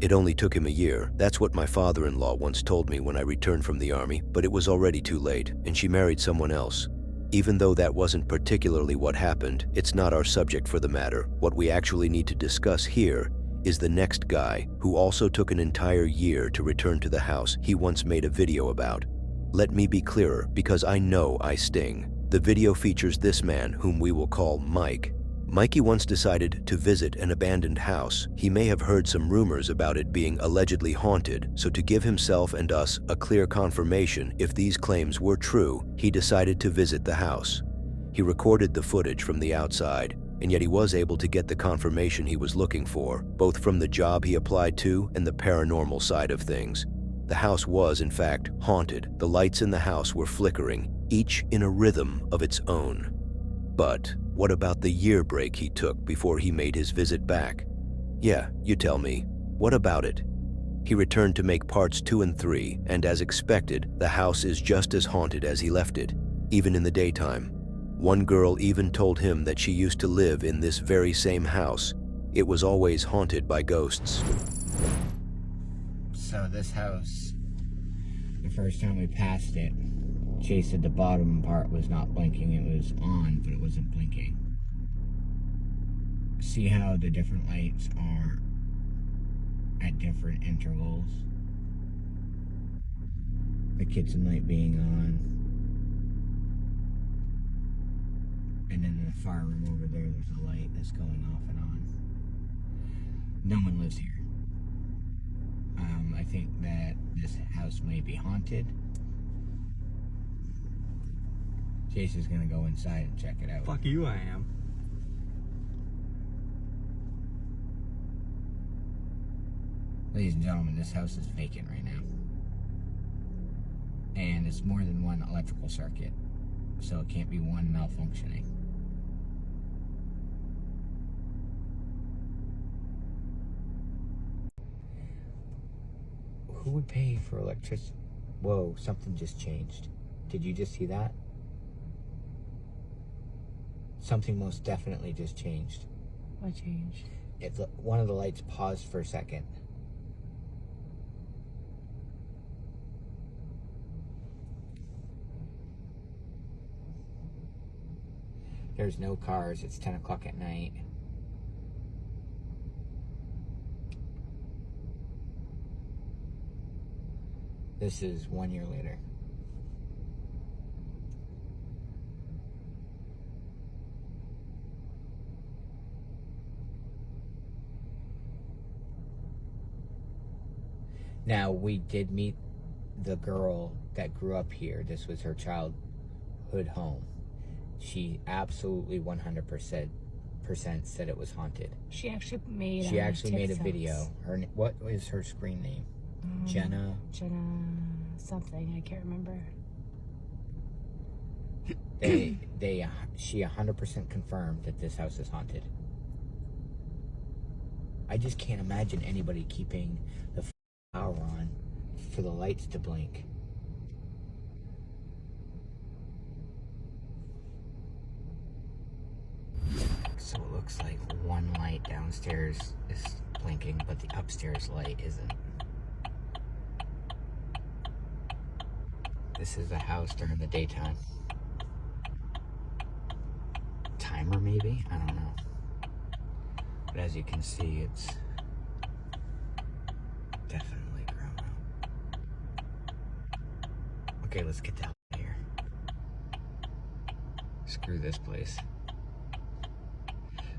It only took him a year. That's what my father-in-law once told me when I returned from the army, but it was already too late, and she married someone else. Even though that wasn't particularly what happened, it's not our subject for the matter. What we actually need to discuss here is the next guy who also took an entire year to return to the house he once made a video about. Let me be clearer, because I know I sting. The video features this man, whom we will call Mike. Mikey once decided to visit an abandoned house. He may have heard some rumors about it being allegedly haunted, so to give himself and us a clear confirmation if these claims were true, he decided to visit the house. He recorded the footage from the outside, and yet he was able to get the confirmation he was looking for, both from the job he applied to and the paranormal side of things. The house was, in fact, haunted. The lights in the house were flickering, each in a rhythm of its own. But what about the year break he took before he made his visit back? Yeah, you tell me. What about it? He returned to make parts 2 and 3, and as expected, the house is just as haunted as he left it, even in the daytime. One girl even told him that she used to live in this very same house. It was always haunted by ghosts. So this house, the first time we passed it, Chase said the bottom part was not blinking. It was on, but it wasn't blinking. See how the different lights are at different intervals? The kitchen light being on. And then in the fire room over there, there's a light that's going off and on. No one lives here. I think that this house may be haunted. Chase is gonna go inside and check it out. Fuck you, I am. Ladies and gentlemen, this house is vacant right now. And it's more than one electrical circuit, so it can't be one malfunctioning. Who would pay for electricity? Whoa, something just changed. Did you just see that? Something most definitely just changed. What changed? One of the lights paused for a second. There's no cars. It's 10 o'clock at night. This is 1 year later. Now, we did meet the girl that grew up here. This was her childhood home. She absolutely 100% said it was haunted. She actually made a video. What is her screen name? Jenna something, I can't remember. She 100% confirmed that this house is haunted. I just can't imagine anybody keeping the power on for the lights to blink. So it looks like one light downstairs is blinking, but the upstairs light isn't. This is a house during the daytime. Timer maybe? I don't know. But as you can see, it's definitely grown up. Okay, let's get down here. Screw this place.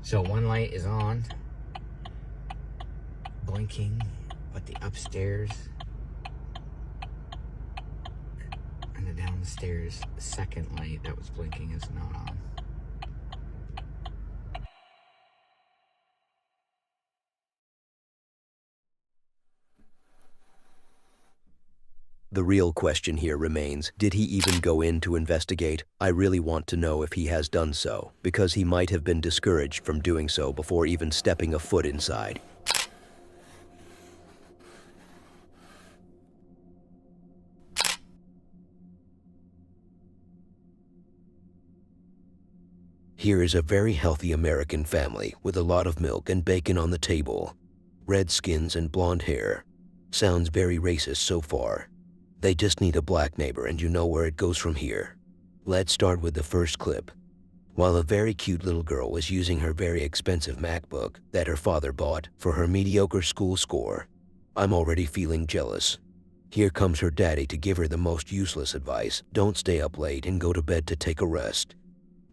So one light is on, blinking, but the upstairs and the downstairs second light that was blinking is not on. The real question here remains, did he even go in to investigate? I really want to know if he has done so, because he might have been discouraged from doing so before even stepping a foot inside. Here is a very healthy American family with a lot of milk and bacon on the table. red skins and blonde hair. Sounds very racist so far. They just need a black neighbor and you know where it goes from here. Let's start with the first clip. While a very cute little girl was using her very expensive MacBook that her father bought for her mediocre school score, I'm already feeling jealous. Here comes her daddy to give her the most useless advice. Don't stay up late and go to bed to take a rest.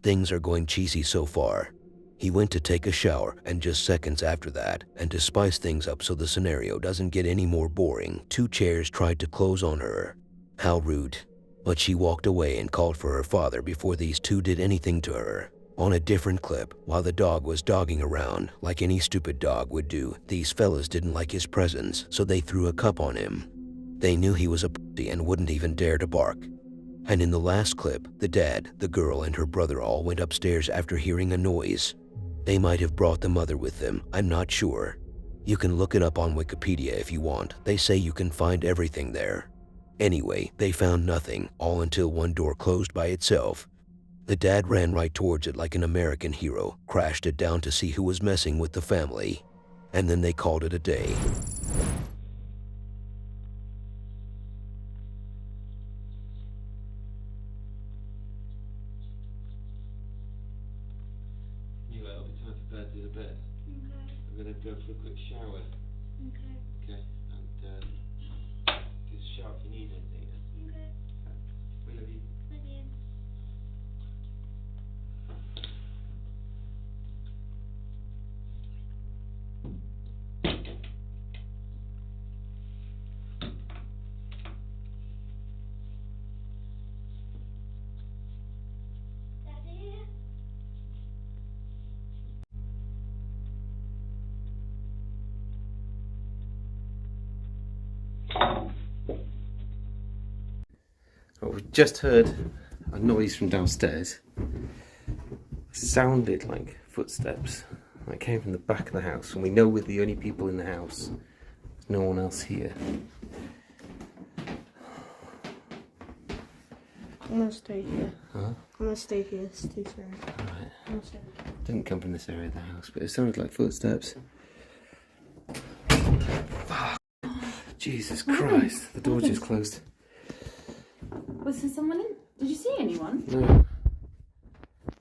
Things are going cheesy so far. He went to take a shower, and just seconds after that, and to spice things up so the scenario doesn't get any more boring, 2 chairs tried to close on her. How rude. But she walked away and called for her father before these 2 did anything to her. On a different clip, while the dog was dogging around, like any stupid dog would do, these fellas didn't like his presence, so they threw a cup on him. They knew he was a pussy and wouldn't even dare to bark. And in the last clip, the dad, the girl, and her brother all went upstairs after hearing a noise. They might have brought the mother with them, I'm not sure. You can look it up on Wikipedia if you want. They say you can find everything there. Anyway, they found nothing, all until one door closed by itself. The dad ran right towards it like an American hero, crashed it down to see who was messing with the family, and then they called it a day. Anyway, it'll be time for Dad to do the bed. Okay. I'm going to go for a quick shower. Okay. Okay? And just shout if you need anything. Yeah? Okay. We love you. Love you. Daddy? Well, we just heard a noise from downstairs. It sounded like footsteps. It came from the back of the house, and we know we're the only people in the house. There's no one else here. I'm gonna stay here. Huh? I'm gonna stay here. It's too scary. Alright. I'm gonna stay here. Didn't come from this area of the house, but it sounded like footsteps. Fuck. Jesus Christ. The door just closed. Was there someone in? Did you see anyone? No.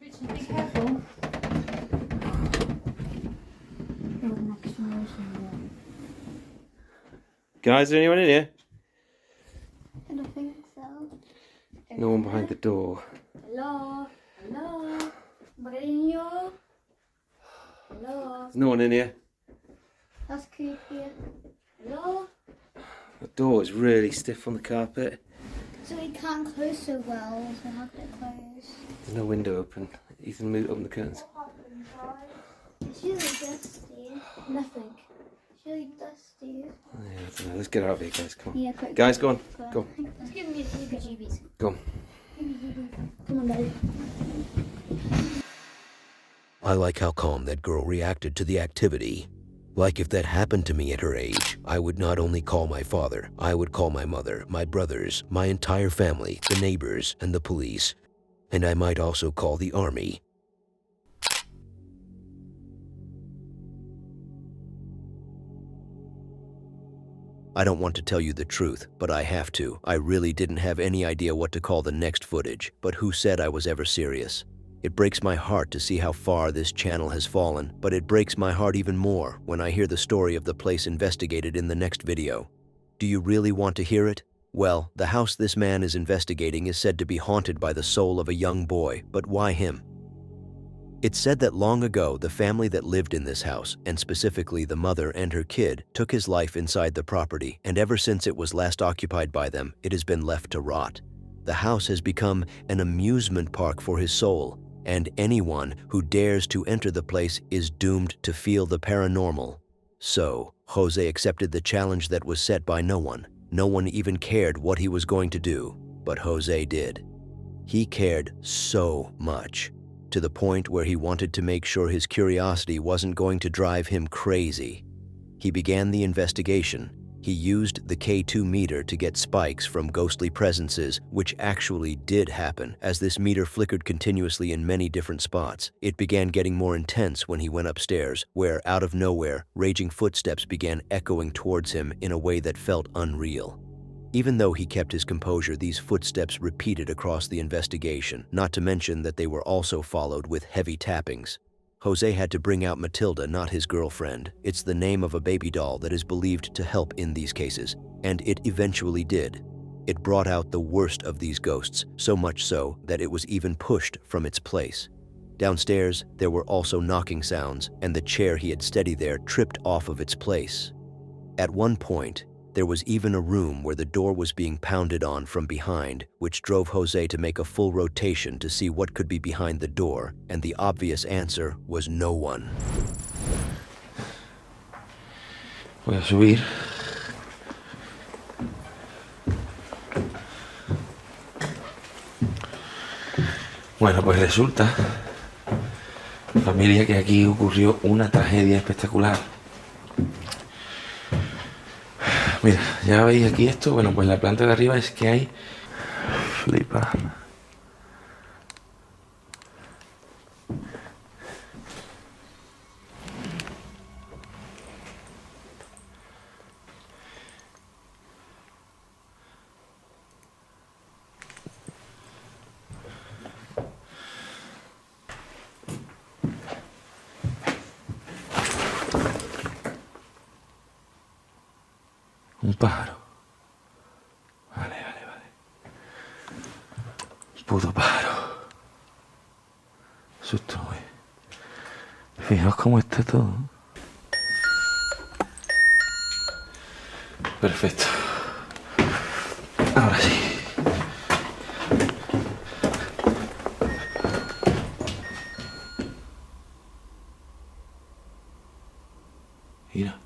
Richard, be careful. Guys, is there anyone in here? I don't think so. No one behind the door. Hello? Hello? Mourinho? Hello? There's no one in here. That's creepy. Hello? The door is really stiff on the carpet. So we can't close so well, so how can it close? There's no window open. Ethan, move open the curtains. What happened, guys? It's really dusty. Nothing. It's really dusty. Yeah, I don't know. Let's get out of here, guys. Come on. Yeah, quick. Guys, go on. Go on. It's giving me the heebie-jeebies. Go on. Come on, Daddy. I like how calm that girl reacted to the activity. Like if that happened to me at her age, I would not only call my father, I would call my mother, my brothers, my entire family, the neighbors, and the police. And I might also call the army. I don't want to tell you the truth, but I have to. I really didn't have any idea what to call the next footage, but who said I was ever serious? It breaks my heart to see how far this channel has fallen, but it breaks my heart even more when I hear the story of the place investigated in the next video. Do you really want to hear it? Well, the house this man is investigating is said to be haunted by the soul of a young boy, but why him? It's said that long ago, the family that lived in this house, and specifically the mother and her kid, took his life inside the property, and ever since it was last occupied by them, it has been left to rot. The house has become an amusement park for his soul, and anyone who dares to enter the place is doomed to feel the paranormal. So, Jose accepted the challenge that was set by no one. No one even cared what he was going to do, but Jose did. He cared so much, to the point where he wanted to make sure his curiosity wasn't going to drive him crazy. He began the investigation, He used the K2 meter to get spikes from ghostly presences, which actually did happen, as this meter flickered continuously in many different spots. It began getting more intense when he went upstairs, where, out of nowhere, raging footsteps began echoing towards him in a way that felt unreal. Even though he kept his composure, these footsteps repeated across the investigation, not to mention that they were also followed with heavy tappings. Jose had to bring out Matilda, not his girlfriend. It's the name of a baby doll that is believed to help in these cases, and it eventually did. It brought out the worst of these ghosts, so much so that it was even pushed from its place. Downstairs, there were also knocking sounds, and the chair he had steadied there tripped off of its place. At one point, there was even a room where the door was being pounded on from behind, which drove Jose to make a full rotation to see what could be behind the door, and the obvious answer was no one. Voy a subir. Bueno, pues resulta, familia, que aquí ocurrió una tragedia espectacular. Mira, ya veis aquí esto. Bueno, pues la planta de arriba es que hay... Flipa. Un pájaro. Vale. Puto pájaro. Susto, güey. Fijaos cómo está todo. Perfecto. Ahora sí. Mira.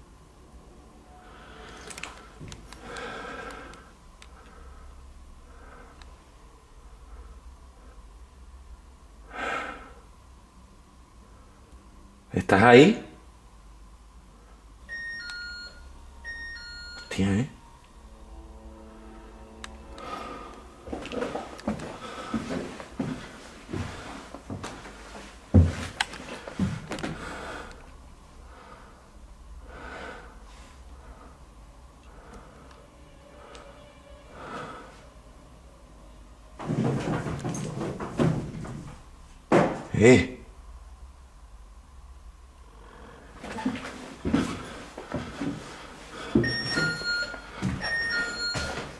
¿Estás ahí? Hostia, ¿eh?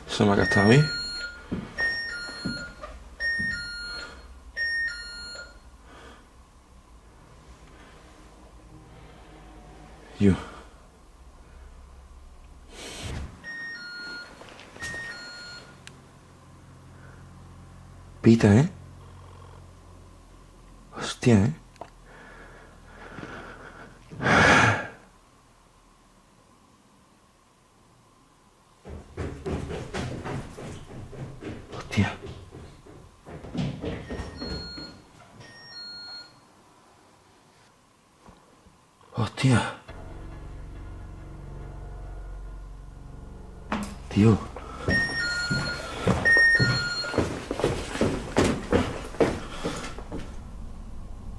¿Eso me ha gastado a mí? Yo. Pita, ¿eh? Hostia, ¿eh? Hostia. Hostia. Tío.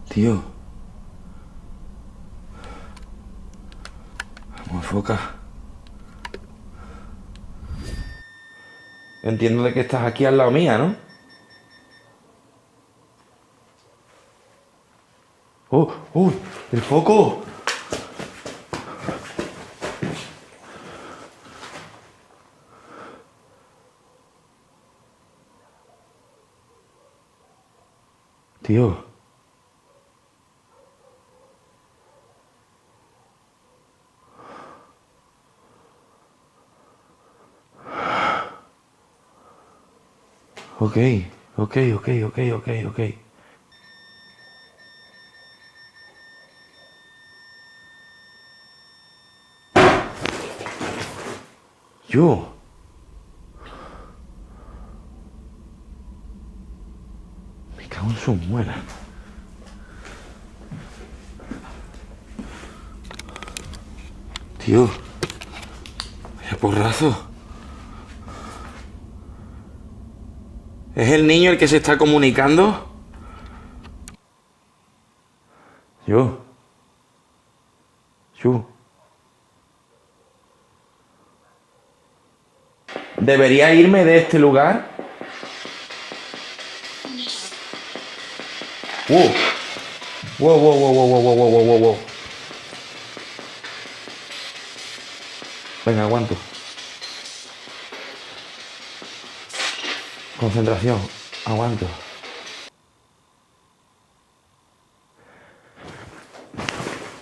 Tío. Vamos, enfoca. Entiendo de que estás aquí al lado mía, ¿no? ¡Oh! ¡Oh! ¡El foco! Tío. Ok. Yo. Me cago en su muela. Tío. Vaya porrazo. ¿Es el niño el que se está comunicando? Yo. ¿Debería irme de este lugar? Wow. Venga, aguanto. Concentración, aguanto.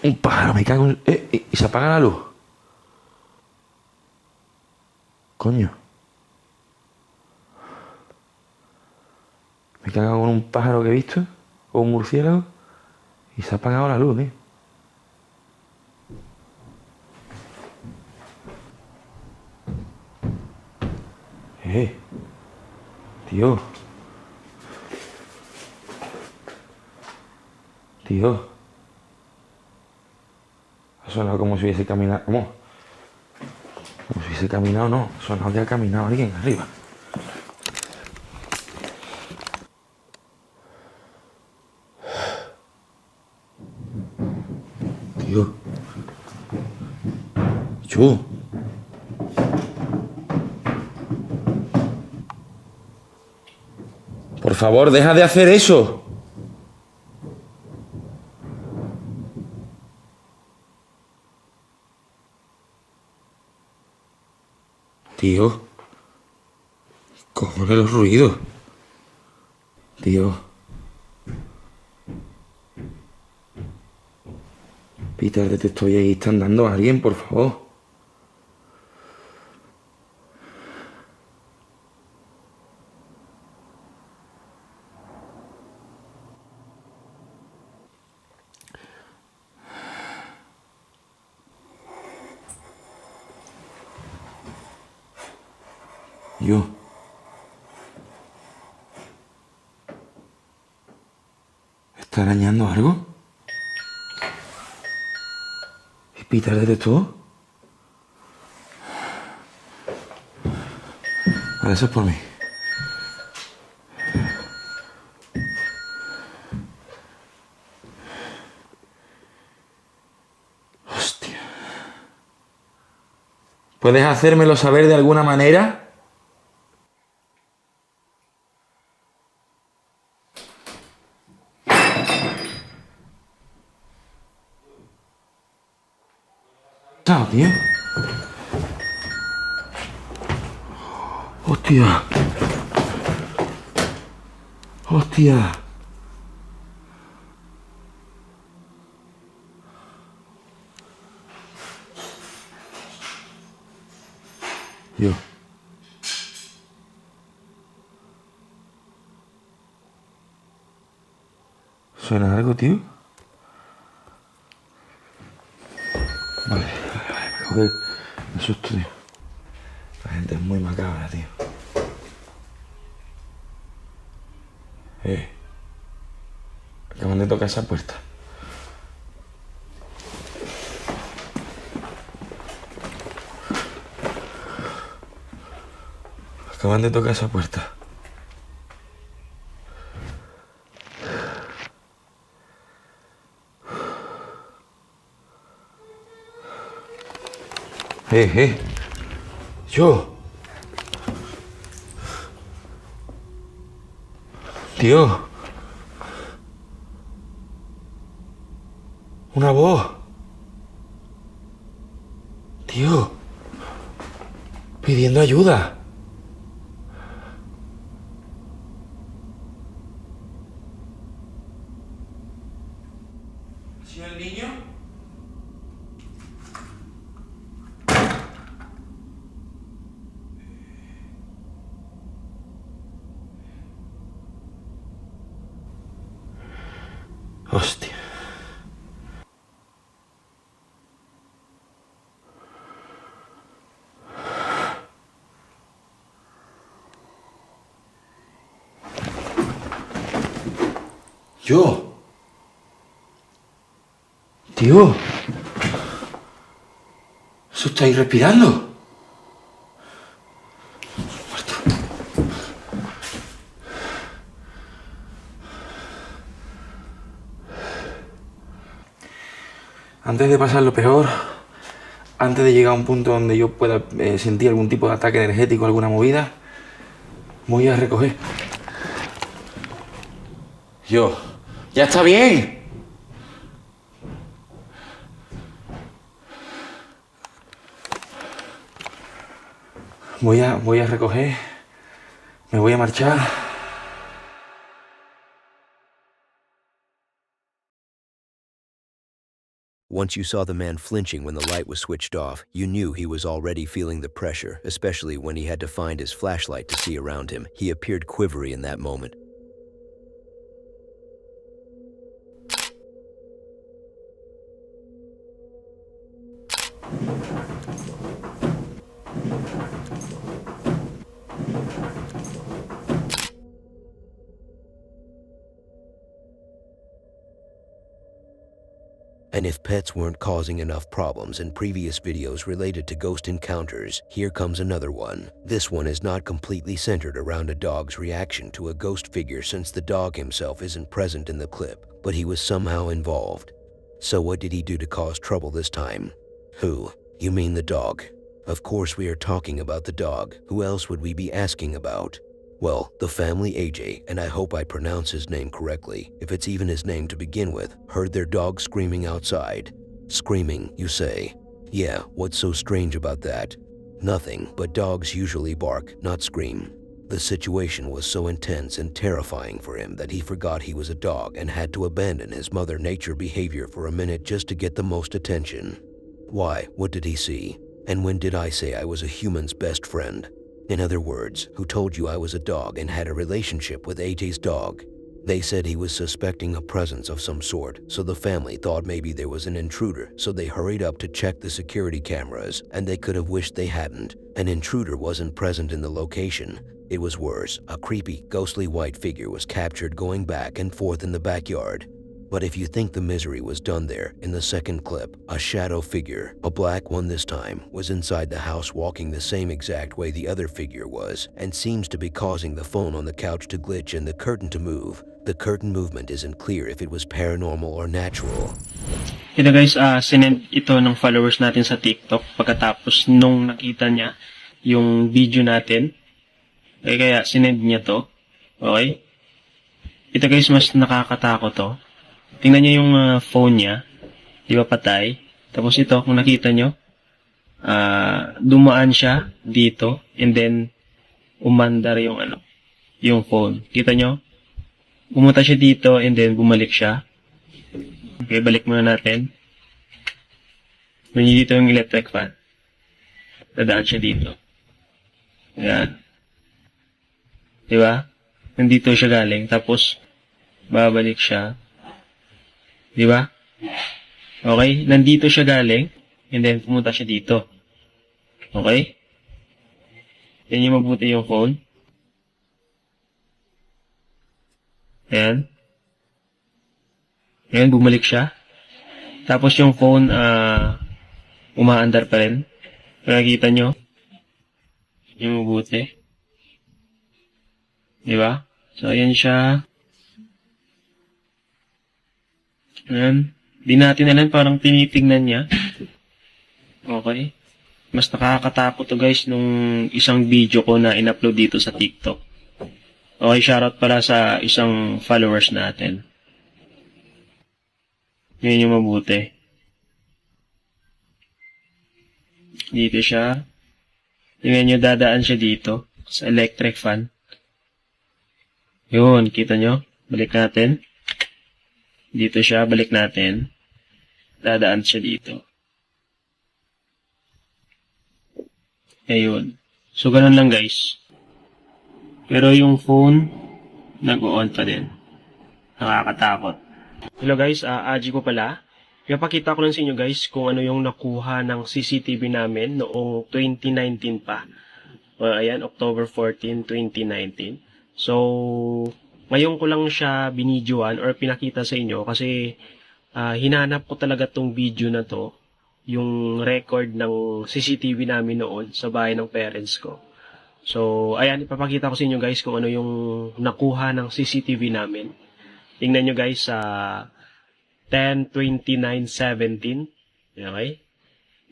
Un pájaro, me cago en... y se apaga la luz. Coño. Me cago con un pájaro que he visto, o un murciélago, y se ha apagado la luz, tío. Tío. Ha sonado como si hubiese caminado. ¿Cómo? Como si hubiese caminado, no. Ha sonado que ha caminado alguien arriba. Tío. Por favor, deja de hacer eso. Tío. Cojones los ruidos. Tío. Peter, te estoy ahí. Están dando a alguien, por favor. ¿Está arañando algo? ¿Y Peter detectó? Vale, eso es por mí. Hostia. ¿Puedes hacérmelo saber de alguna manera? Chao, tío. Hostia. Yo. ¿Suena algo, tío? Vale, me asusto, tío. La gente es muy macabra, tío. Acaban de tocar esa puerta. Acaban de tocar esa puerta. Yo. Tío. Una voz. Tío. Pidiendo ayuda. ¿Ha sido el niño? Hostia. Yo. Tío. ¿Eso estáis respirando? antes de pasar lo peor, antes de llegar a un punto donde yo pueda sentir algún tipo de ataque energético, alguna movida, voy a recoger. Yo, ¡ya está bien! Voy a recoger, me voy a marchar. Once you saw the man flinching when the light was switched off, you knew he was already feeling the pressure, especially when he had to find his flashlight to see around him. He appeared quivery in that moment. And if pets weren't causing enough problems in previous videos related to ghost encounters, here comes another one. This one is not completely centered around a dog's reaction to a ghost figure, since the dog himself isn't present in the clip, but he was somehow involved. So what did he do to cause trouble this time? Who? You mean the dog? Of course we are talking about the dog. Who else would we be asking about? Well, the family AJ, and I hope I pronounce his name correctly, if it's even his name to begin with, heard their dog screaming outside. Screaming, you say? Yeah, what's so strange about that? Nothing, but dogs usually bark, not scream. The situation was so intense and terrifying for him that he forgot he was a dog and had to abandon his mother nature behavior for a minute just to get the most attention. Why? What did he see? And when did I say I was a human's best friend? In other words, who told you I was a dog and had a relationship with AJ's dog? They said he was suspecting a presence of some sort, so the family thought maybe there was an intruder, so they hurried up to check the security cameras, and they could have wished they hadn't. An intruder wasn't present in the location. It was worse. A creepy, ghostly white figure was captured going back and forth in the backyard. But if you think the misery was done there, in the second clip, a shadow figure, a black one this time, was inside the house walking the same exact way the other figure was, and seems to be causing the phone on the couch to glitch and the curtain to move. The curtain movement isn't clear if it was paranormal or natural. Ito guys, sinend ito ng followers natin sa TikTok pagkatapos nung nakita niya yung video natin. Kaya sinend niya to. Okay? Ito guys, mas nakakatakot to. Tingnan niyo yung phone niya. Di ba patay? Tapos ito, kung nakita nyo, dumaan siya dito and then umandar yung yung phone. Kita nyo? Pumunta siya dito and then bumalik siya. Okay, balik muna natin. Ganyan dito yung electric fan. Dadaan siya dito. Ayan. Di ba? Nandito siya galing. Tapos, babalik siya. Di ba? Okay? Nandito siya galing. And then, pumunta siya dito. Okay? Yan yung mabuti yung phone. Ayan. Ayan, bumalik siya. Tapos yung phone, umaandar pa rin. Nakikita nyo? Yung mabuti. Di ba? So, ayan siya. Ayan. Di natin alam, parang tinitignan niya. Okay. Mas nakakatakot to guys nung isang video ko na in-upload dito sa TikTok. Okay, shoutout para sa isang followers natin. Yan yung mabuti. Dito siya. Tingnan nyo, dadaan siya dito. Sa electric fan. Yun, kita nyo? Balik natin. Dito siya, balik natin. Dadaan siya dito. Ayun. So, ganun lang guys. Pero yung phone, nag-on pa din. Nakakatakot. Hello guys, Aji ko pala. Ipapakita ko lang sa inyo guys kung ano yung nakuha ng CCTV namin noong 2019 pa. Ayan, October 14, 2019. So, ngayon ko lang siya binidyoan or pinakita sa inyo kasi hinanap ko talaga tong video na to, yung record ng CCTV namin noon sa bahay ng parents ko. So, ayan, ipapakita ko sa inyo guys kung ano yung nakuha ng CCTV namin. Tingnan nyo guys sa 10/29/17. Okay?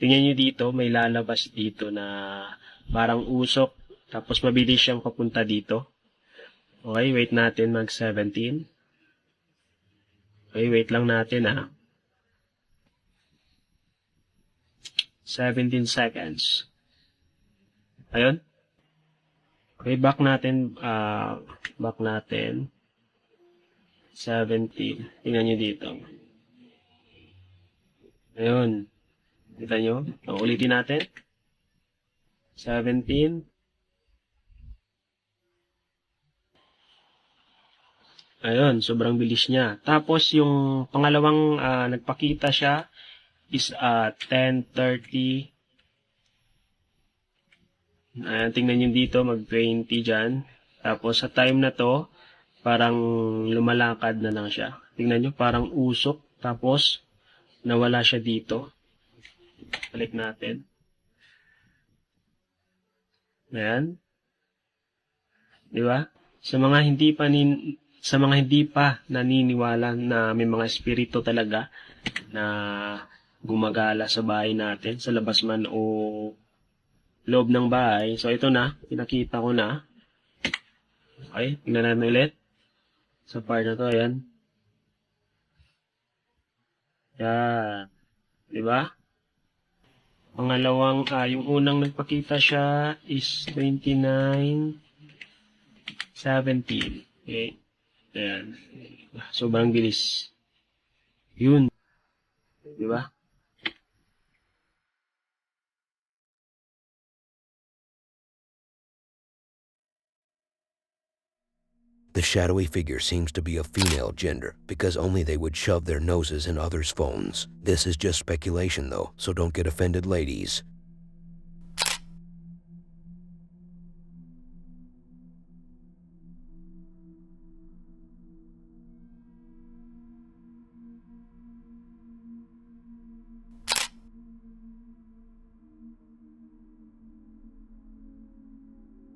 Tingnan nyo dito, may lalabas dito na parang usok, tapos mabilis siyang papunta dito. Okay, wait natin mag 17. Okay, wait lang natin 17 seconds. Ayun. Okay, back natin 17. Tingnan nyo dito. Ayun. Kita nyo? Ulitin natin. 17. Ayun, sobrang bilis niya. Tapos yung pangalawang nagpakita siya is 10:30. Ayan, tingnan nyo dito, mag-20 dyan. Tapos sa time na to, parang lumalakad na lang siya. Tingnan nyo, parang usok. Tapos, nawala siya dito. Balik natin. Ayan. Di ba? Sa mga hindi pa naniniwala na may mga espiritu talaga na gumagala sa bahay natin, sa labas man o loob ng bahay. So ito na, pinakita ko na. Okay, tingnan natin ulit. Sa part na to, ayan. Yan. Diba? Pangalawang, yung unang nagpakita siya is 29:17. Okay. Ayan. Sobrang bilis. Yun. Diba? The shadowy figure seems to be of female gender because only they would shove their noses in others' phones. This is just speculation though, so don't get offended, ladies.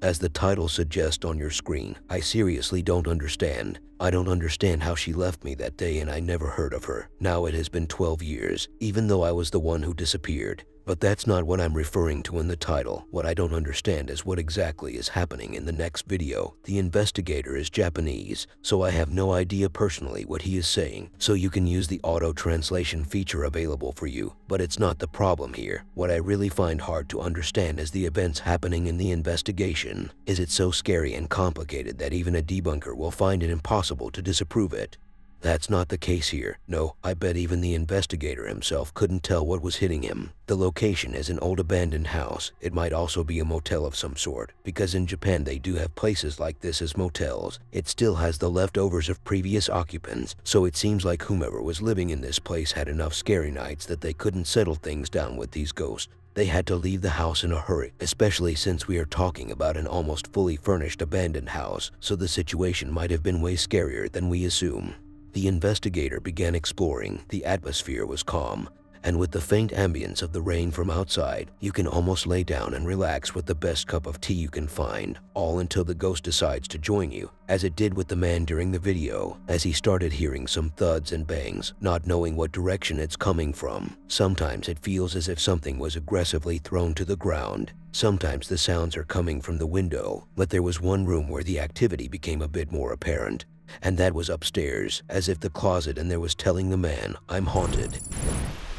As the title suggests on your screen, I seriously don't understand. I don't understand how she left me that day and I never heard of her. Now it has been 12 years, even though I was the one who disappeared. But that's not what I'm referring to in the title. What I don't understand is what exactly is happening in the next video. The investigator is Japanese, so I have no idea personally what he is saying, so you can use the auto translation feature available for you. But it's not the problem here. What I really find hard to understand is the events happening in the investigation. Is it so scary and complicated that even a debunker will find it impossible to disapprove it? That's not the case here. No, I bet even the investigator himself couldn't tell what was hitting him. The location is an old abandoned house. It might also be a motel of some sort, because in Japan they do have places like this as motels. It still has the leftovers of previous occupants, so it seems like whomever was living in this place had enough scary nights that they couldn't settle things down with these ghosts. They had to leave the house in a hurry, especially since we are talking about an almost fully furnished abandoned house, so the situation might have been way scarier than we assume. The investigator began exploring. The atmosphere was calm, and with the faint ambience of the rain from outside, you can almost lay down and relax with the best cup of tea you can find, all until the ghost decides to join you, as it did with the man during the video, as he started hearing some thuds and bangs, not knowing what direction it's coming from. Sometimes it feels as if something was aggressively thrown to the ground. Sometimes the sounds are coming from the window, but there was one room where the activity became a bit more apparent. And that was upstairs, as if the closet in there was telling the man, I'm haunted.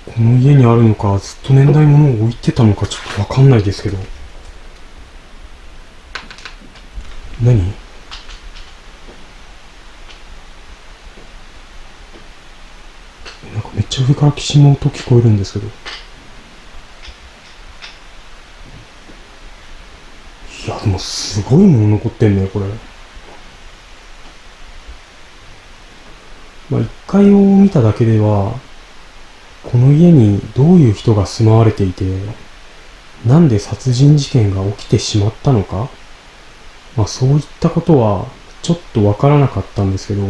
この家にあるのか、ずっと年代物を置いてたのかちょっとわかんないですけど。何？なんかめっちゃ上からきしむ音聞こえるんですけど。いやでもすごいもの残ってんねこれ。まあ、1階を見ただけではこの家にどういう人が住まわれていてなんで殺人事件が起きてしまったのか、まあ、そういったことはちょっとわからなかったんですけど、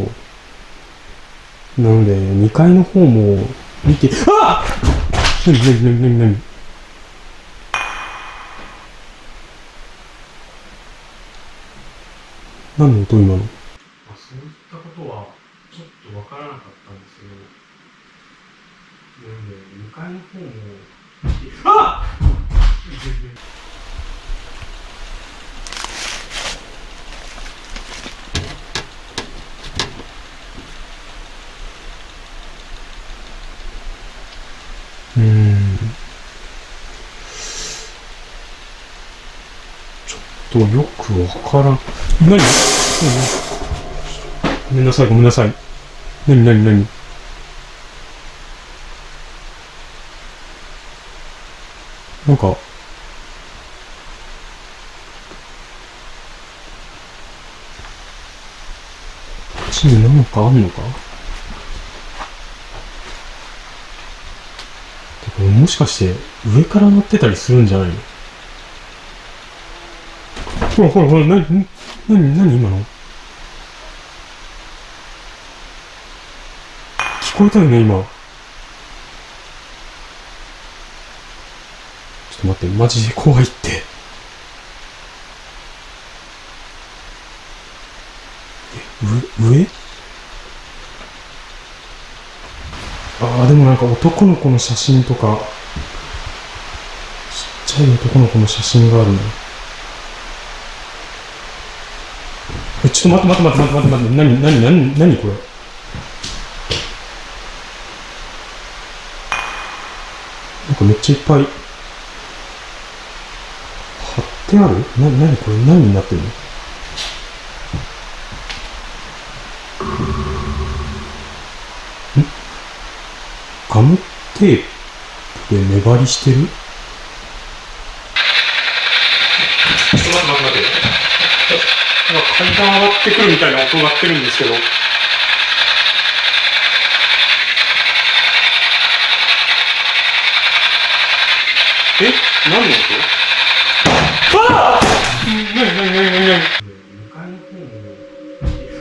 なので2階の方も見て、あっ！何何の音今の？そういったことはちょっとわからなかったんですけど、向かいの方も。あっちょっとよくわからん。何？ごめんなさい、ごめんなさい。何なんか、こっちに何かあんのか？てかもしかして上から乗ってたりするんじゃないの？ほら、何今の？聞こえたよね、今。ちょっと待って、マジで怖いって。上？でもなんか男の子の写真とか、ちっちゃい男の子の写真があるの。ちょっと待って、何これ。なんかめっちゃいっぱい貼ってある？何これ、何になってるの？ガムテープで目張りしてる？ちょっと待って。階段上がってくるみたいな音が鳴ってるんですけど。何の音？ああ！何？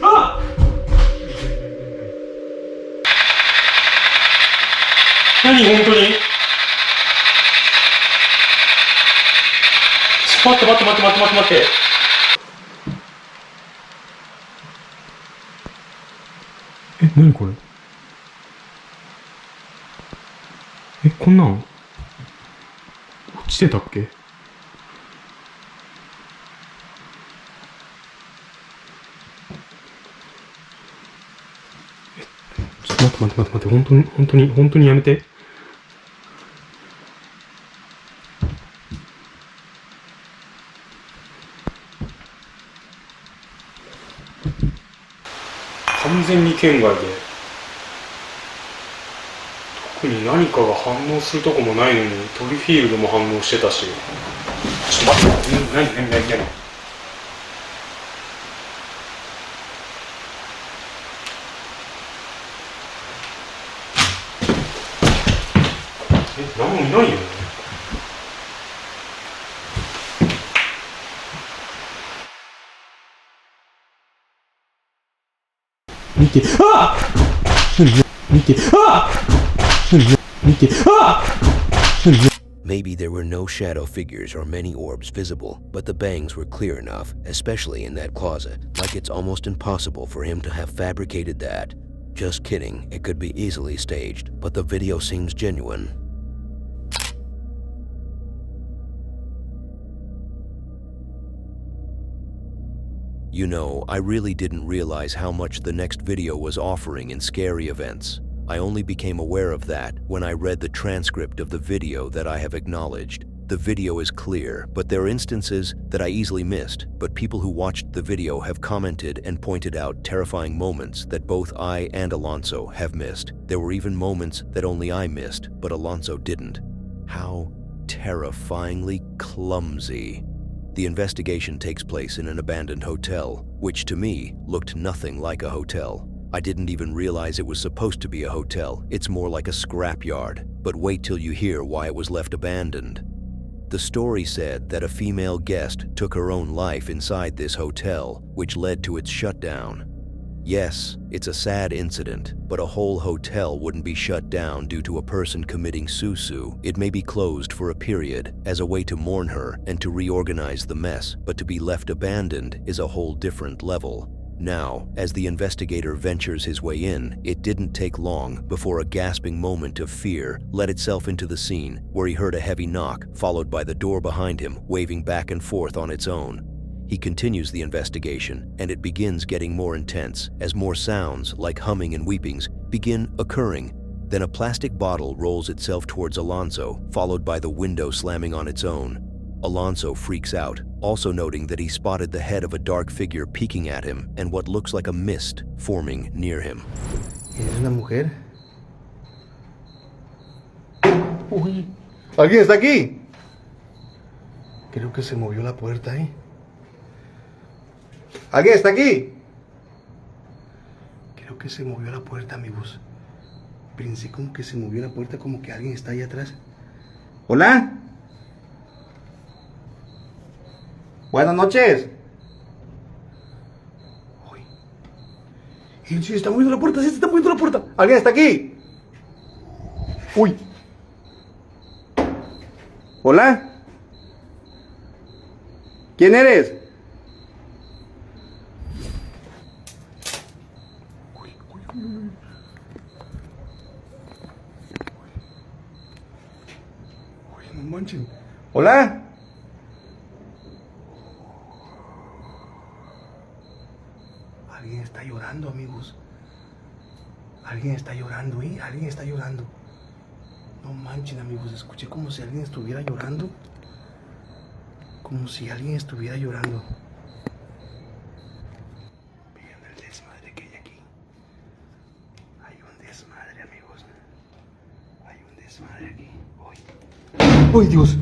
あ！何本当に？待って。何これ？こんなん落ちてたっけ？ちょっと待って、本当にやめて。完全に圏外で、特に何かが反応するとこもないのにトリフィールドも反応してたし。ちょっと待って、何？何もいないよね。見て、あっ！見て、あっ！見て、あっ！ Maybe there were no shadow figures or many orbs visible, but the bangs were clear enough, especially in that closet, like it's almost impossible for him to have fabricated that. Just kidding, it could be easily staged, but the video seems genuine. You know, I really didn't realize how much the next video was offering in scary events. I only became aware of that when I read the transcript of the video that I have acknowledged. The video is clear, but there are instances that I easily missed, but people who watched the video have commented and pointed out terrifying moments that both I and Alonso have missed. There were even moments that only I missed, but Alonso didn't. How terrifyingly clumsy. The investigation takes place in an abandoned hotel, which to me looked nothing like a hotel. I didn't even realize it was supposed to be a hotel. It's more like a scrapyard. But wait till you hear why it was left abandoned. The story said that a female guest took her own life inside this hotel, which led to its shutdown. Yes, it's a sad incident, but a whole hotel wouldn't be shut down due to a person committing suicide. It may be closed for a period as a way to mourn her and to reorganize the mess, but to be left abandoned is a whole different level. Now, as the investigator ventures his way in, it didn't take long before a gasping moment of fear let itself into the scene, where he heard a heavy knock, followed by the door behind him waving back and forth on its own. He continues the investigation, and it begins getting more intense as more sounds, like humming and weepings, begin occurring. Then a plastic bottle rolls itself towards Alonso, followed by the window slamming on its own. Alonso freaks out, also noting that he spotted the head of a dark figure peeking at him and what looks like a mist forming near him. ¿Es una mujer? Uy, ¿alguien está aquí? Creo que se movió la puerta ahí. ¿Alguien está aquí? Creo que se movió la puerta, amigos. Pensé como que se movió la puerta, como que alguien está ahí atrás. ¿Hola? Buenas noches. Uy. Sí, se está moviendo la puerta, sí, se está moviendo la puerta. ¿Alguien está aquí? Uy. ¿Hola? ¿Quién eres? Uy, uy, uy. Uy, no manchen. ¿Hola? Alguien está llorando, amigos. Alguien está llorando, ¿eh? Alguien está llorando. No manchen, amigos. Escuché como si alguien estuviera llorando. Como si alguien estuviera llorando. Vean el desmadre que hay aquí. Hay un desmadre, amigos. Hay un desmadre aquí. ¡Uy, Dios!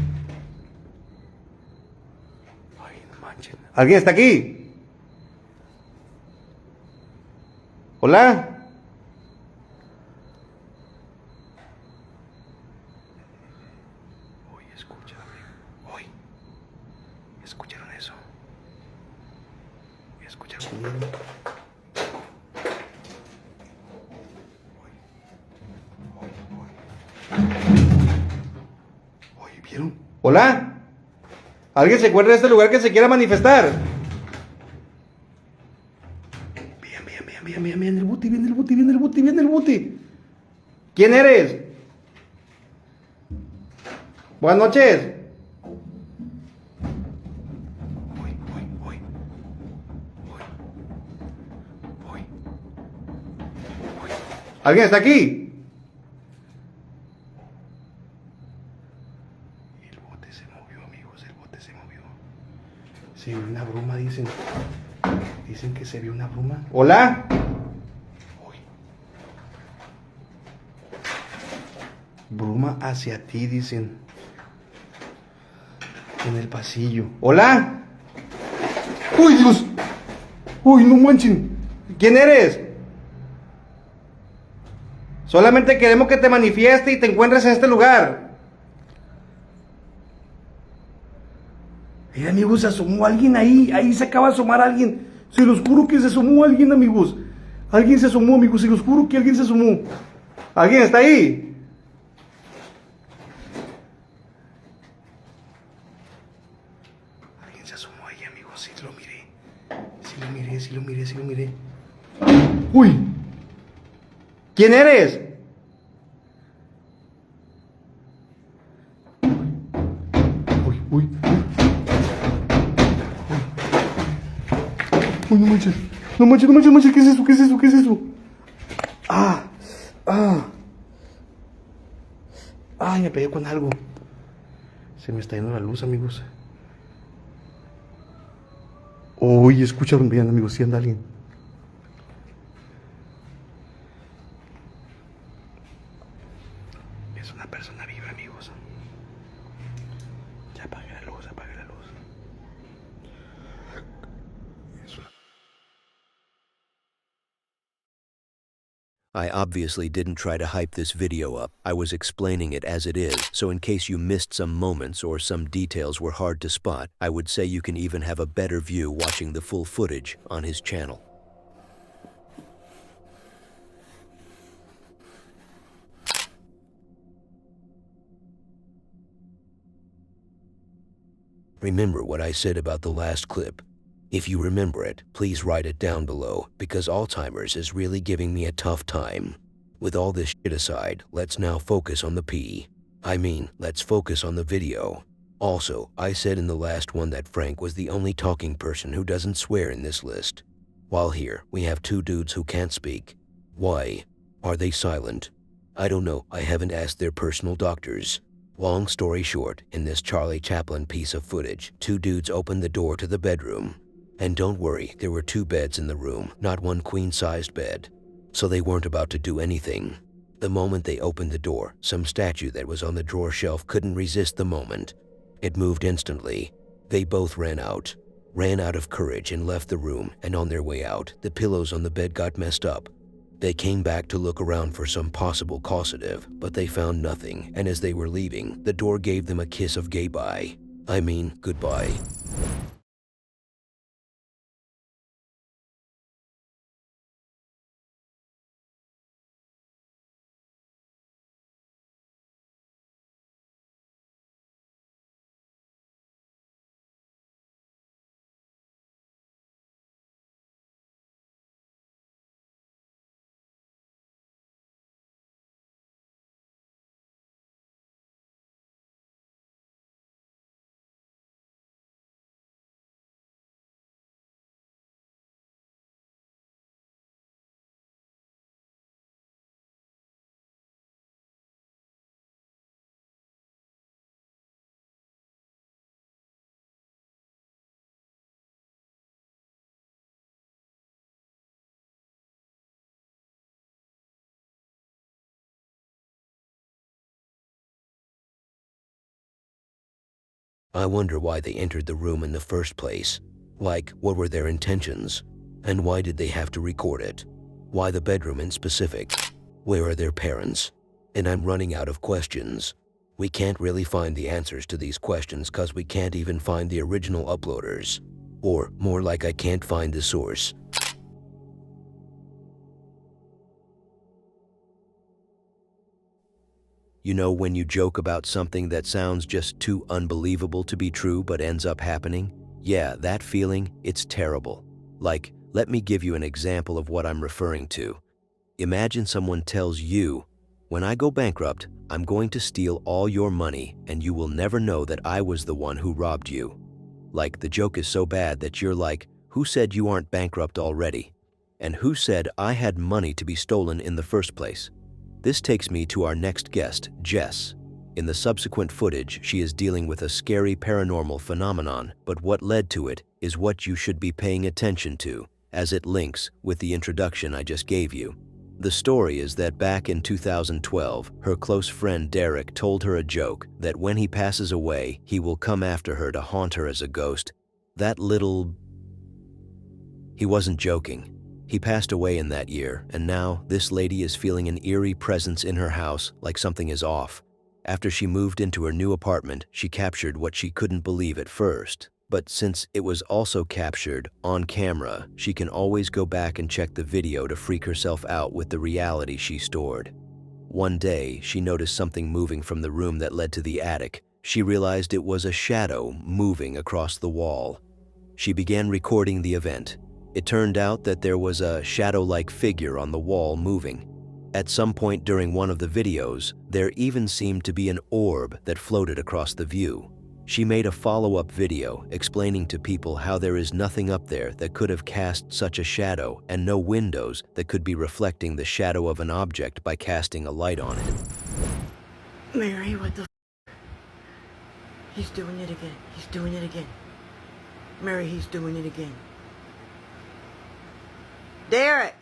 Ay, no manchen. ¿Alguien está aquí? ¿Hola? Uy, escucharon eso. Escucharon. Uy, ¿vieron? ¿Hola? ¿Alguien se encuentra en este lugar que se quiera manifestar? Viene el buti, viene el buti. ¿Quién eres? Buenas noches. Uy. ¿Alguien está aquí? El bote se movió, amigos, Se vio una bruma, dicen. Dicen que se vio una bruma. ¿Hola? Uy. Bruma hacia ti, dicen. En el pasillo. ¿Hola? ¡Uy, Dios! ¡Uy, no manchen! ¿Quién eres? Solamente queremos que te manifieste y te encuentres en este lugar. Amigos, se asomó alguien ahí. Ahí se acaba de asomar alguien. Se los juro que se asomó alguien, amigos. Alguien se asomó, amigos. Se los juro que alguien se asomó. ¿Alguien está ahí? Alguien se asomó ahí, amigos. Sí lo miré. Sí lo miré. ¡Uy! ¿Quién eres? Uy, no manches, ¿qué es eso? Ay, me pegué con algo. Se me está yendo la luz, amigos. Uy, escucharon bien, amigos, si anda alguien. Es una persona viva, amigos. Ya apagué la luz. I obviously didn't try to hype this video up. I was explaining it as it is, so in case you missed some moments or some details were hard to spot, I would say you can even have a better view watching the full footage on his channel. Remember what I said about the last clip. If you remember it, please write it down below because Alzheimer's is really giving me a tough time. With all this shit aside, let's now focus on the P. I mean, let's focus on the video. Also, I said in the last one that Frank was the only talking person who doesn't swear in this list. While here, we have two dudes who can't speak. Why? Are they silent? I don't know, I haven't asked their personal doctors. Long story short, in this Charlie Chaplin piece of footage, two dudes opened the door to the bedroom. And don't worry, there were two beds in the room, not one queen-sized bed. So they weren't about to do anything. The moment they opened the door, some statue that was on the drawer shelf couldn't resist the moment. It moved instantly. They both ran out of courage and left the room, and on their way out, the pillows on the bed got messed up. They came back to look around for some possible causative, but they found nothing, and as they were leaving, the door gave them a kiss of gay-bye. I mean, goodbye. I wonder why they entered the room in the first place. Like, what were their intentions? And why did they have to record it? Why the bedroom in specific? Where are their parents? And I'm running out of questions. We can't really find the answers to these questions because we can't even find the original uploaders. Or, more like I can't find the source. You know when you joke about something that sounds just too unbelievable to be true but ends up happening? Yeah, that feeling, it's terrible. Like, let me give you an example of what I'm referring to. Imagine someone tells you, when I go bankrupt, I'm going to steal all your money and you will never know that I was the one who robbed you. Like, the joke is so bad that you're like, who said you aren't bankrupt already? And who said I had money to be stolen in the first place? This takes me to our next guest, Jess. In the subsequent footage, she is dealing with a scary paranormal phenomenon, but what led to it is what you should be paying attention to, as it links with the introduction I just gave you. The story is that back in 2012, her close friend Derek told her a joke that when he passes away, he will come after her to haunt her as a ghost. He wasn't joking. He passed away in that year, and now this lady is feeling an eerie presence in her house, like something is off. After she moved into her new apartment, she captured what she couldn't believe at first. But since it was also captured on camera, she can always go back and check the video to freak herself out with the reality she stored. One day, she noticed something moving from the room that led to the attic. She realized it was a shadow moving across the wall. She began recording the event. It turned out that there was a shadow-like figure on the wall moving. At some point during one of the videos, there even seemed to be an orb that floated across the view. She made a follow-up video explaining to people how there is nothing up there that could have cast such a shadow and no windows that could be reflecting the shadow of an object by casting a light on it. Mary, what the f? He's doing it again. He's doing it again. Mary, he's doing it again. Derek!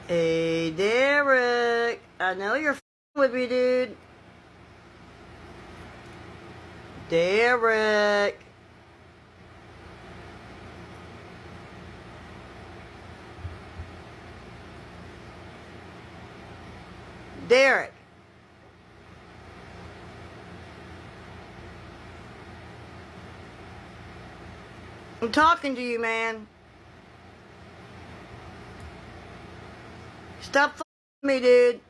Hey, Derek! I know you're f***ing with me, dude. Derek! Derek! I'm talking to you, man. Stop f***ing me, dude.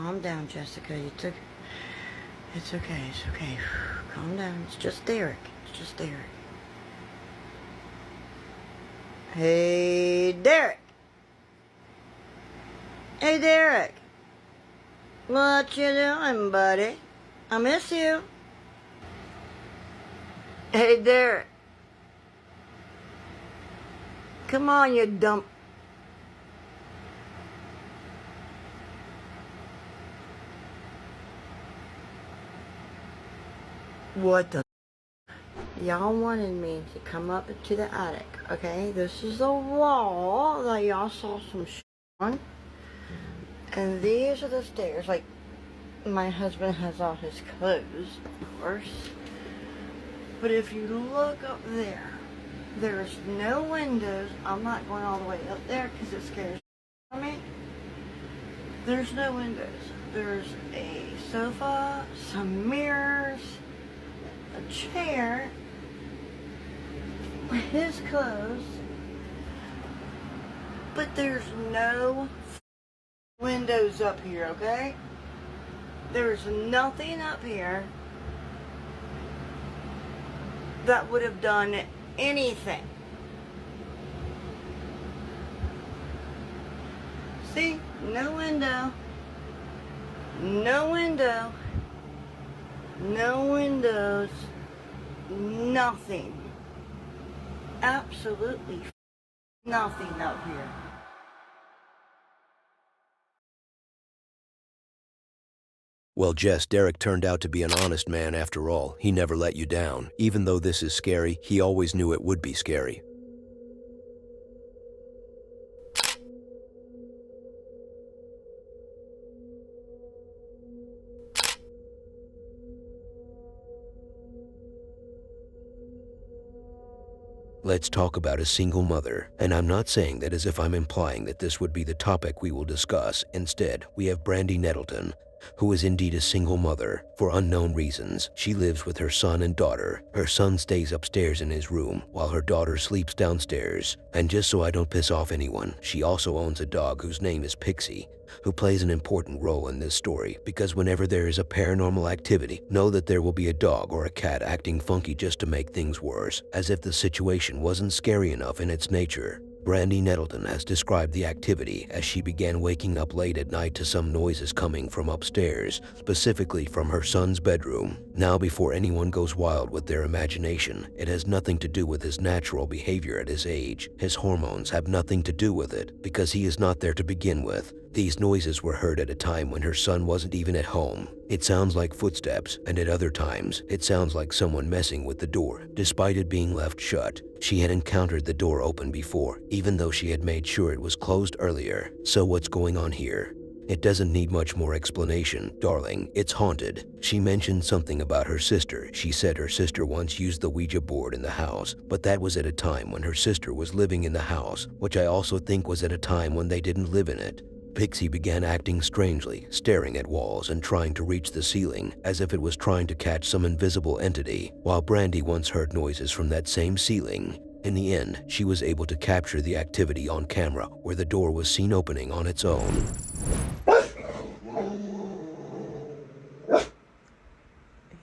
Calm down, Jessica. It's okay. It's okay. It's okay. Calm down. It's just Derek. It's just Derek. Hey, Derek. Hey, Derek. What you doing, buddy? I miss you. Hey, Derek. Come on, you dumb... What the... Y'all wanted me to come up into the attic, okay? This is the wall that y'all saw some shit on. And these are the stairs. Like, my husband has all his clothes, of course. But if you look up there, there's no windows. I'm not going all the way up there because it scares me. There's no windows. There's a sofa, some mirrors, a chair, his clothes, but there's no windows up here, okay? There's nothing up here that would have done anything. See? No window. No window. No windows. Nothing. Absolutely nothing up here. Well, Jess, Derek turned out to be an honest man after all. He never let you down. Even though this is scary, he always knew it would be scary. Let's talk about a single mother. And I'm not saying that as if I'm implying that this would be the topic we will discuss. Instead, we have Brandy Nettleton, who is indeed a single mother. For unknown reasons, she lives with her son and daughter. Her son stays upstairs in his room, while her daughter sleeps downstairs. And just so I don't piss off anyone, she also owns a dog whose name is Pixie, who plays an important role in this story, because whenever there is a paranormal activity, know that there will be a dog or a cat acting funky just to make things worse, as if the situation wasn't scary enough in its nature. Brandy Nettleton has described the activity as she began waking up late at night to some noises coming from upstairs, specifically from her son's bedroom. Now, before anyone goes wild with their imagination, it has nothing to do with his natural behavior at his age. His hormones have nothing to do with it, because he is not there to begin with. These noises were heard at a time when her son wasn't even at home. It sounds like footsteps, and at other times, it sounds like someone messing with the door, despite it being left shut. She had encountered the door open before, even though she had made sure it was closed earlier. So what's going on here? It doesn't need much more explanation, darling. It's haunted. She mentioned something about her sister. She said her sister once used the Ouija board in the house, but that was at a time when her sister was living in the house, which I also think was at a time when they didn't live in it. Pixie began acting strangely, staring at walls and trying to reach the ceiling, as if it was trying to catch some invisible entity, while Brandy once heard noises from that same ceiling. In the end, she was able to capture the activity on camera, where the door was seen opening on its own.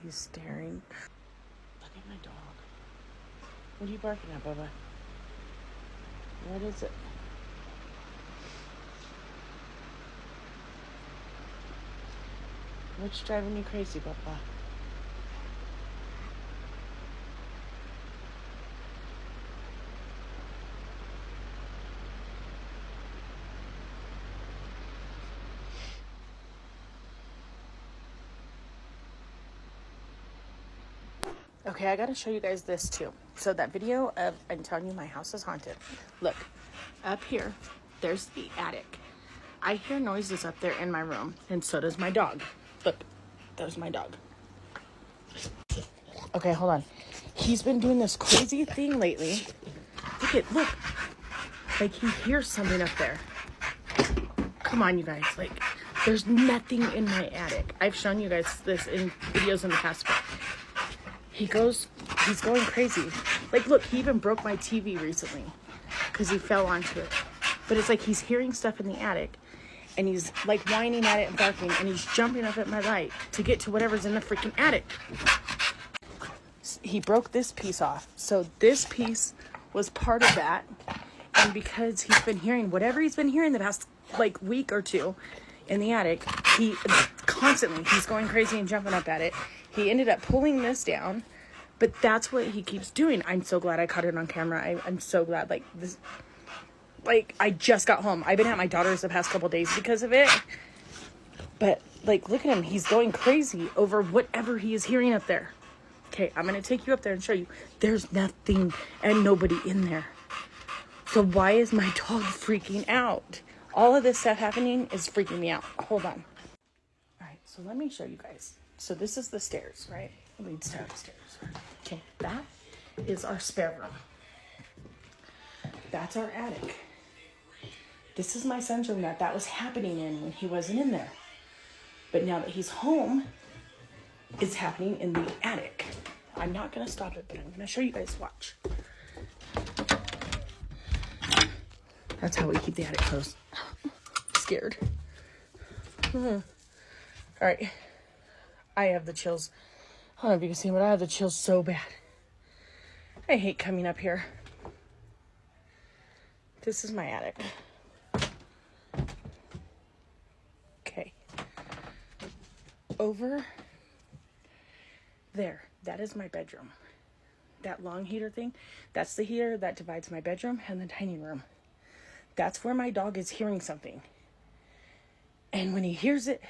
He's staring. Look at my dog. What are you barking at, Bubba? What is it? What's driving you crazy, Bubba? Okay, I gotta show you guys this too. So that video of I'm telling you my house is haunted. Look, up here, there's the attic. I hear noises up there in my room, and so does my dog. Look, there's my dog. Okay, hold on. He's been doing this crazy thing lately. Look. Like he hears something up there. Come on, you guys. Like, there's nothing in my attic. I've shown you guys this in videos in the past, but he's going crazy. Like, look, he even broke my TV recently because he fell onto it. But it's like he's hearing stuff in the attic. and he's like whining at it and barking, and he's jumping up at my light to get to whatever's in the freaking attic. He broke this piece off, so this piece was part of that. And because he's been hearing whatever he's been hearing the past like week or two in the attic, he's going crazy and jumping up at it. He ended up pulling this down, but that's what he keeps doing. I'm so glad I caught it on camera. I'm so glad. Like this, like I just got home. I've been at my daughter's the past couple days because of it. But like, look at him. He's going crazy over whatever he is hearing up there. Okay, I'm gonna take you up there and show you. There's nothing and nobody in there. So why is my dog freaking out? All of this stuff happening is freaking me out. Hold on. All right, so let me show you guys. So this is the stairs, right? It leads to upstairs. Okay, that is our spare room. That's our attic. This is my son's room that was happening in when he wasn't in there. But now that he's home, it's happening in the attic. I'm not gonna stop it, but I'm gonna show you guys. Watch. That's how we keep the attic closed. Scared. All right. I have the chills. I don't know if you can see, but I have the chills so bad. I hate coming up here. This is my attic. Okay. Over there, that is my bedroom. That long heater thing, that's the heater that divides my bedroom and the dining room. That's where my dog is hearing something. And when he hears it,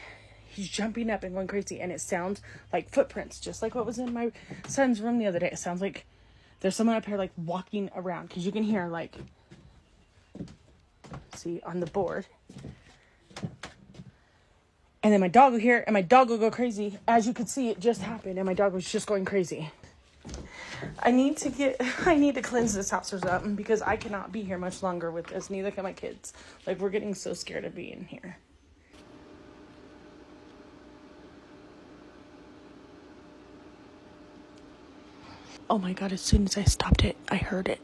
he's jumping up and going crazy. And it sounds like footprints, just like what was in my son's room the other day. It sounds like there's someone up here like walking around. Because you can hear like, see, on the board. And then my dog will hear it and my dog will go crazy. As you can see, it just happened and my dog was just going crazy. I need to cleanse this house up because I cannot be here much longer with this. Neither can my kids. Like, we're getting so scared of being here. Oh my God, as soon as I stopped it, I heard it.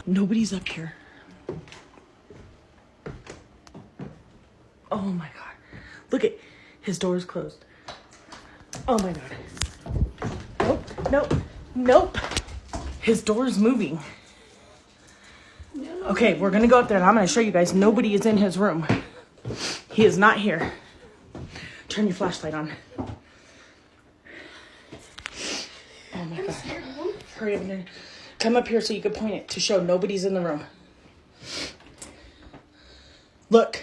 Nobody's up here. Oh my God. Look at his door is closed. Oh my God. Nope. His door is moving. Okay, we're gonna go up there and I'm gonna show you guys. Nobody is in his room. He is not here. Turn your flashlight on. Oh my God. Hurry up and come up here so you can point it to show nobody's in the room. Look.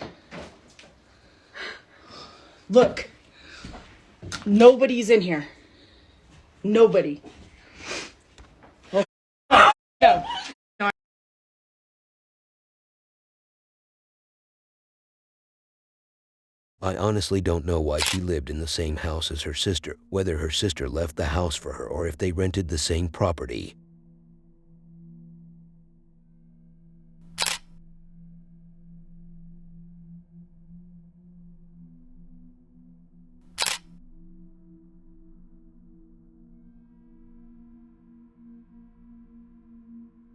Nobody's in here. Nobody. Oh, no. I honestly don't know why she lived in the same house as her sister, whether her sister left the house for her or if they rented the same property.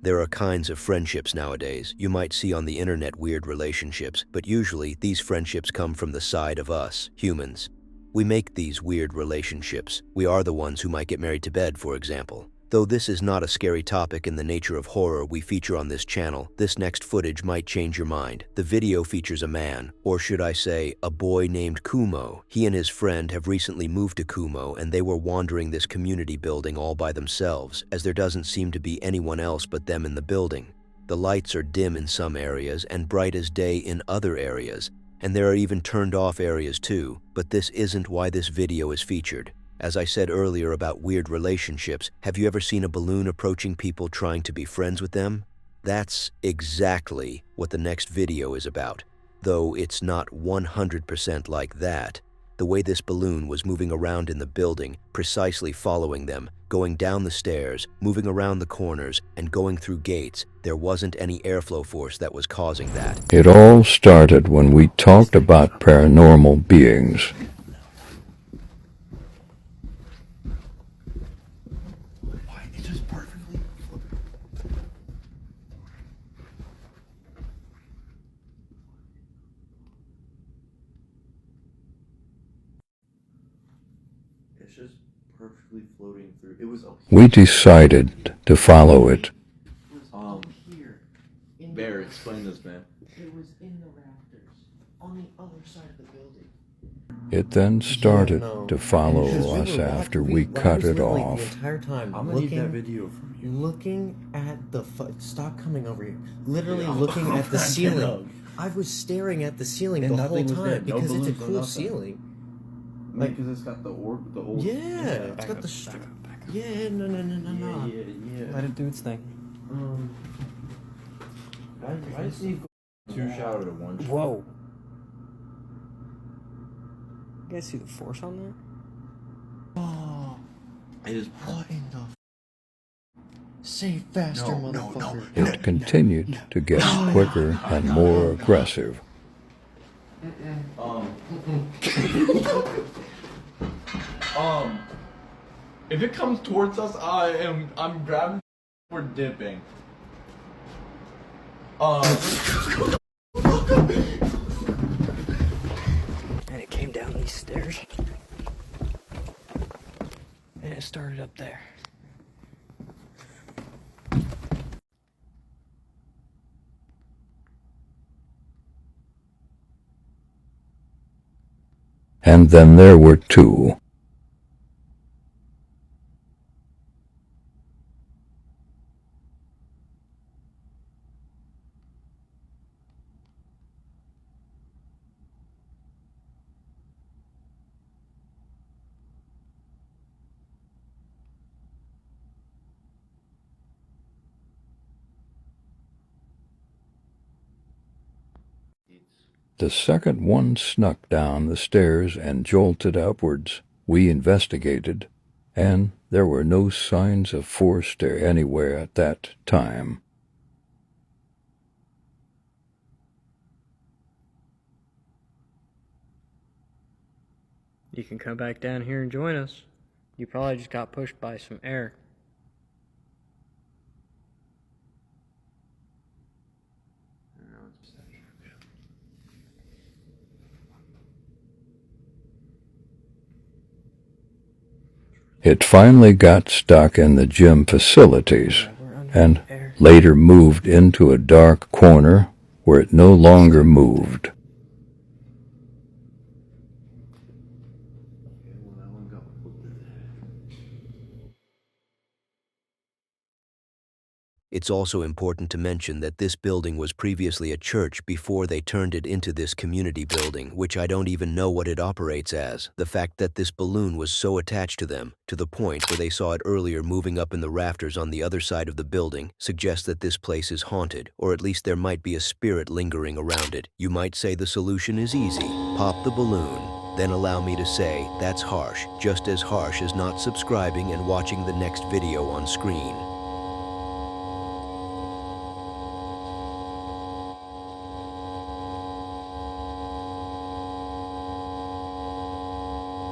There are kinds of friendships nowadays. You might see on the internet weird relationships, but usually these friendships come from the side of us, humans. We make these weird relationships. We are the ones who might get married to bed, for example. Though this is not a scary topic in the nature of horror we feature on this channel, this next footage might change your mind. The video features a man, or should I say, a boy named Kumo. He and his friend have recently moved to Kumo and they were wandering this community building all by themselves, as there doesn't seem to be anyone else but them in the building. The lights are dim in some areas and bright as day in other areas, and there are even turned off areas too, but this isn't why this video is featured. As I said earlier about weird relationships, have you ever seen a balloon approaching people trying to be friends with them? That's exactly what the next video is about, though it's not 100% like that. The way this balloon was moving around in the building, precisely following them, going down the stairs, moving around the corners, and going through gates, there wasn't any airflow force that was causing that. It all started when we talked about paranormal beings. It's just perfectly floating through. It was We decided to follow it. Bear, explain this, man. It was in the rafters, on the other side of the building. It then started to follow us after we cut it The off. entire time, I'm gonna need that video from you. Looking at the stop coming over here. Literally looking at the ceiling. I was staring at the ceiling the whole time because it's a cool ceiling. Like, because it's got the orb, the old. Yeah, it's got the. Yeah, no. Yeah. Let it do its thing. I just need two shouted at once. Whoa. You guys see the force on there? Oh, it is. What in the? Say faster, motherfucker. It continued to get quicker and more aggressive. If it comes towards us, I'm grabbing. We're dipping. And it came down these stairs. And it started up there. And then there were two. The second one snuck down the stairs and jolted upwards. We investigated, and there were no signs of force there anywhere at that time. You can come back down here and join us. You probably just got pushed by some air. It finally got stuck in the gym facilities and later moved into a dark corner where it no longer moved. It's also important to mention that this building was previously a church before they turned it into this community building, which I don't even know what it operates as. The fact that this balloon was so attached to them, to the point where they saw it earlier moving up in the rafters on the other side of the building, suggests that this place is haunted, or at least there might be a spirit lingering around it. You might say the solution is easy. Pop the balloon. Then allow me to say that's harsh, just as harsh as not subscribing and watching the next video on screen.